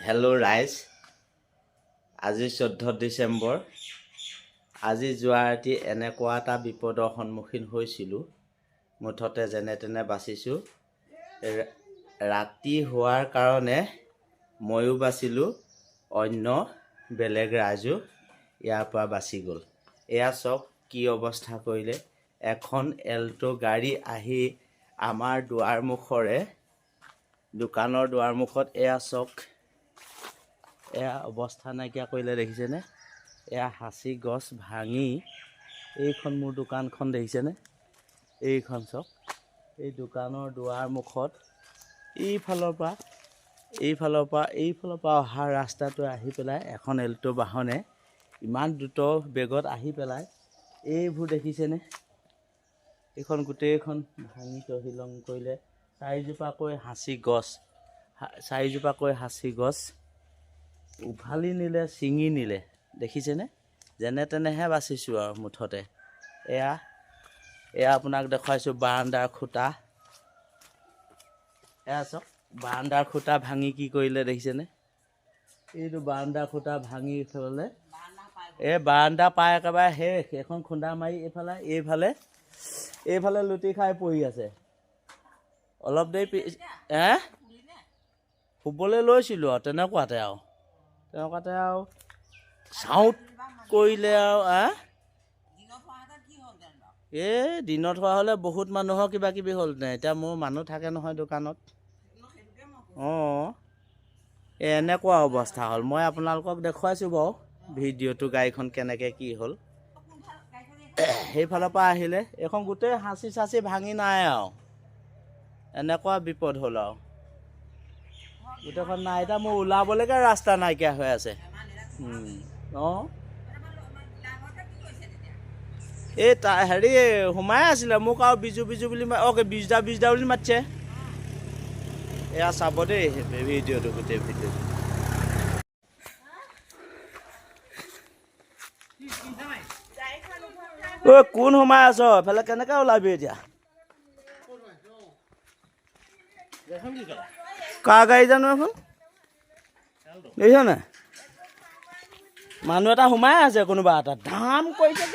Hello' ৰাইজ, আজি 14 ডিচেম্বৰ। আজি যোৱা ৰাতি এনেকুৱা এটা বিপদৰ সন্মুখীন হৈছিলোঁ। মুঠতে যেনে তেনে বাচিছোঁ। ৰাতি হোৱাৰ কাৰণে ময়ো বাচিলোঁ, অন্য বেলেগ ৰাইজো ইয়াৰ পৰা বাচি গ'ল। এয়া চাওক কি অৱস্থা কৰিলে। এখন এল্টো গাড়ী আহি আমাৰ দুৱাৰমুখৰে দোকানৰ দুৱাৰমুখত এয়া চাওক, এয়া অৱস্থা নাইকিয়া কৰিলে, দেখিছেনে? এয়া সাঁচি গছ ভাঙি এইখন মোৰ দোকানখন দেখিছেনে? এইখন চাওক, এই দোকানৰ দুৱাৰমুখত এইফালৰ পৰা অহা ৰাস্তাটো আহি পেলাই এখন এল্টো বাহনে ইমান দ্ৰুত বেগত আহি পেলাই এইবোৰ দেখিছেনে? এইখন গোটেইখন ভাঙি তহিলং কৰিলে। চাৰিজোপাকৈ সাঁচি গছ উভালি নিলে, ছিঙি নিলে, দেখিছেনে? যেনে তেনেহে বাচিছোঁ আৰু মুঠতে। এয়া আপোনাক দেখুৱাইছোঁ বাৰাণ্ডাৰ খুটা। এয়া চাওক, বাৰাণ্ডাৰ খুটা ভাঙি কি কৰিলে দেখিছেনে? এইটো বাৰাণ্ডাৰ খুটা ভাঙি থ'লে, এই বাৰাণ্ডা পাই একেবাৰে শেষ। এখন খুন্দা মাৰি এইফালে লুটি খাই পৰি আছে। অলপ দেৰি শুবলৈ লৈছিলোঁ আৰু তেনেকুৱাতে আৰু চাউট কৰিলে আৰু দিনত হোৱা হ'লে বহুত মানুহৰ কিবা কিবি হ'লহেঁতেন। এতিয়া মোৰ মানুহ থাকে নহয় দোকানত। এনেকুৱা অৱস্থা হ'ল। মই আপোনালোকক দেখুৱাইছোঁ বাৰু ভিডিঅ'টো, গাড়ীখন কেনেকৈ কি হ'ল। সেইফালৰ পৰা আহিলে এইখন গোটেই সাঁচি চাচি ভাঙি নাই আৰু এনেকুৱা বিপদ হ'ল আৰু গোটেইখন নাই। এতিয়া মোৰ ওলাবলৈকে ৰাস্তা নাইকিয়া হৈ আছে। এই সোমাই আছিলে মোক আৰু বিজু বুলি বিজদা বুলি মাতিছে। এয়া চাব দেই ভিডিঅ'টো, গোটেই ভিডিঅ'টো। কোন সোমাই আছ? এফালে কেনেকৈ ওলাবি এতিয়া? কাৰ গাড়ী জানো এখন, দেখিছ নাই? মানুহ এটা সোমাই আছে, কোনোবা এটা ধাম কৰিছে।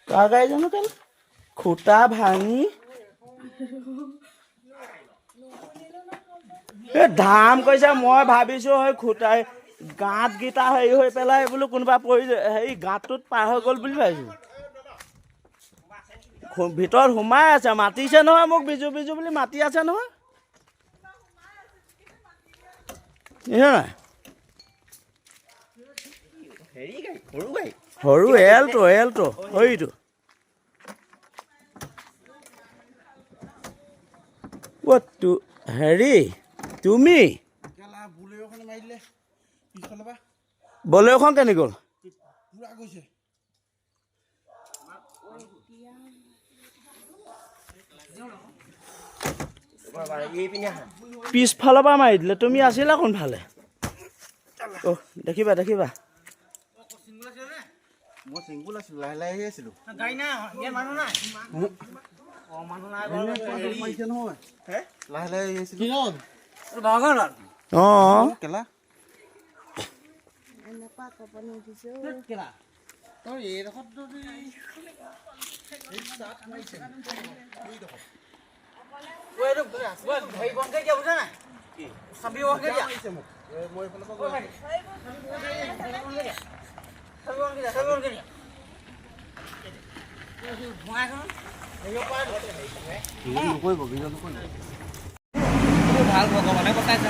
কাৰ গাড়ী জানো? কেলে খুটা ভাঙি ধাম কৰিছে। মই ভাবিছোঁ খুটাই গাঁতকেইটা হেৰি হৈ পেলাই বোলো কোনোবা গাঁতটোত পাৰ হৈ গ'ল বুলি ভাবিছোঁ। ভিতৰত সোমাই আছে, মাতিছে নহয় মোক, বিজু বুলি মাতি আছে নহয়। সৰু এল্টো হৰিটো। তুমি বলেৰোখন কেনে গ'ল? পিছফালৰ পৰা মাৰি দিলে। তুমি আছিলা কোনফালে? দেখিবা মই চিংগুল আছিলো, লাহে আহি আছিলো। ভাল ভগৱানে বচাইছে।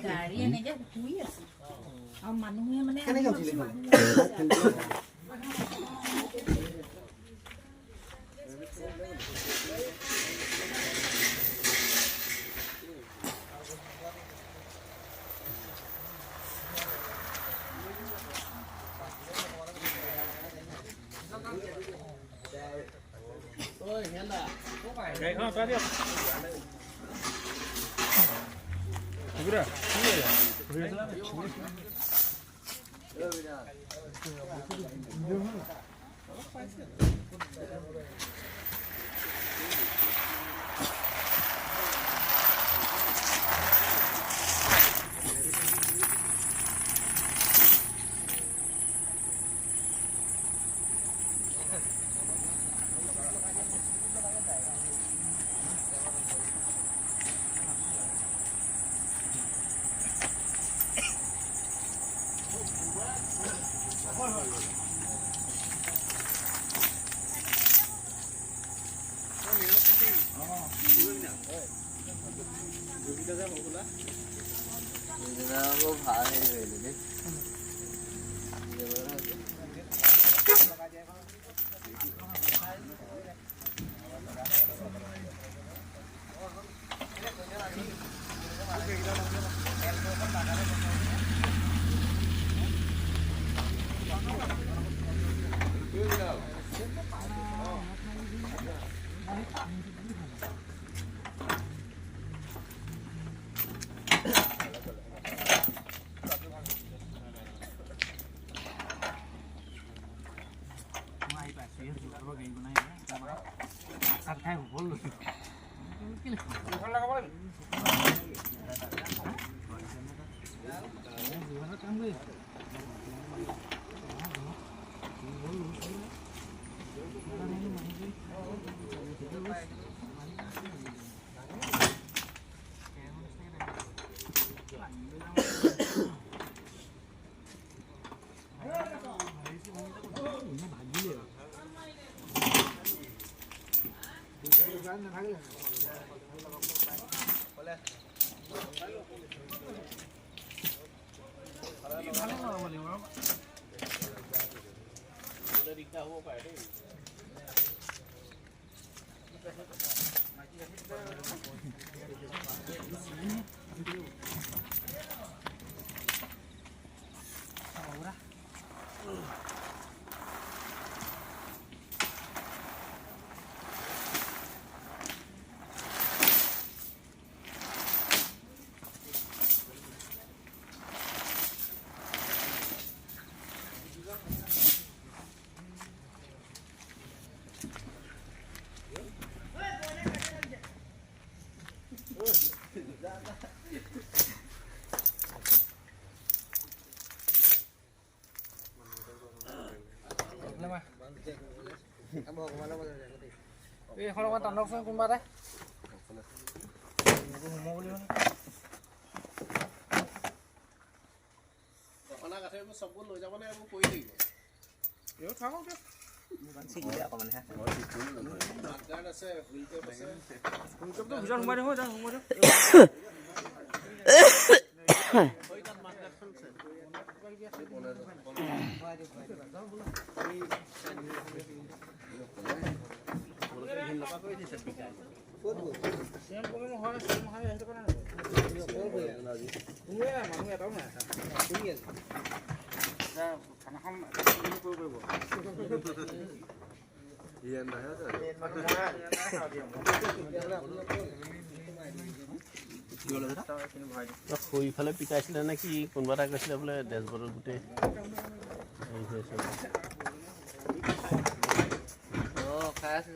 গাড়ী এনেকে শুই আছে আৰু মানুহে মানে এখন অকণমান টানকচোন কোনোবা এটা চববোৰ লৈ যাব নে এইবোৰ কৰি লাগিব এইবোৰ থাকক আছে ফুলকেপটো ভিতৰত সোমাই দিওঁ সোমাই দিওঁ ইফালে পিকাইছিলে নে কি কোনোবা এটা কৈছিলে বোলে ডেছবৰ্ডত গোটেই হেৰি হৈ আছে খাই আছে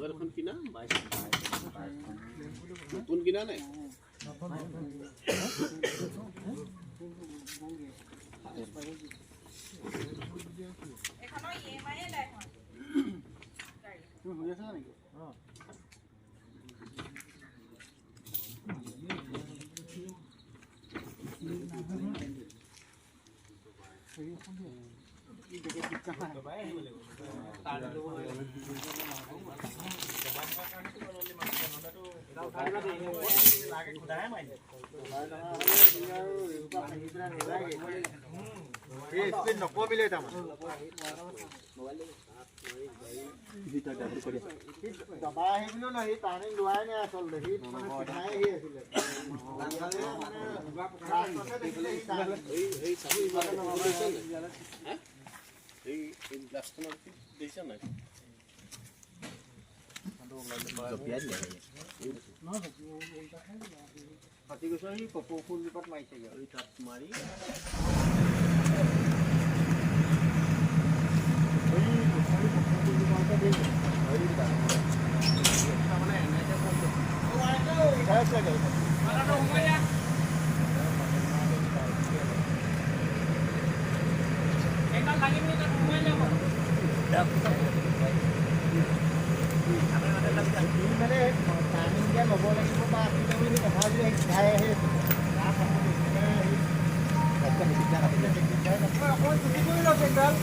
এখন কিনা 22 নতুন কিনা নাই নকমিলে তাৰমানে দবা আহিবলৈও নাহি টানি লোৱাই নাই আচলতে সি মানে পিঠাই আহি আছিলে এই গ্লাছখনৰ দেখিছা নাই ফাটি গৈছে সি কপৌ ফুলজোপাত মাৰিছেগৈ এই তাত মাৰি মানে টানি দিয়া ল'ব লাগিব বা আপুনি কথা যদি শিকাই আহে অকণমান চুটি কৰি লওক চেণ্ডাল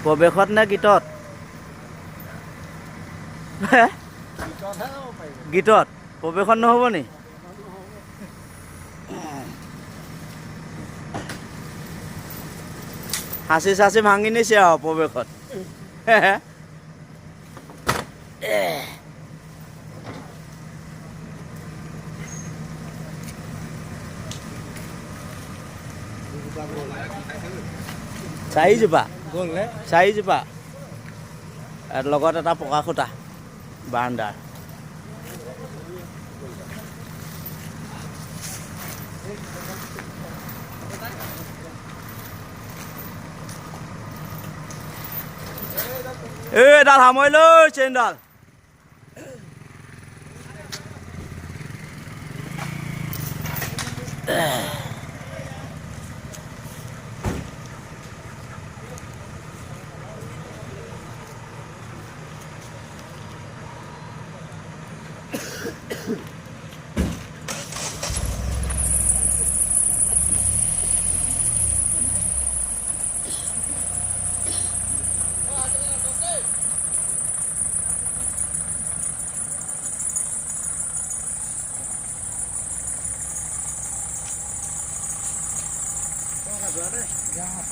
প্ৰৱেশত নে গীতত? গীতত প্ৰৱেশত নহ'ব নি? সাঁচি চাচি ভাঙি নিছে আৰু প্ৰৱেশত। চাৰিজোপা লগত এটা পকা খুঁটা বাৰান্দাৰ। এডাল সামৰি লৈ চেইনডাল। যাওঁ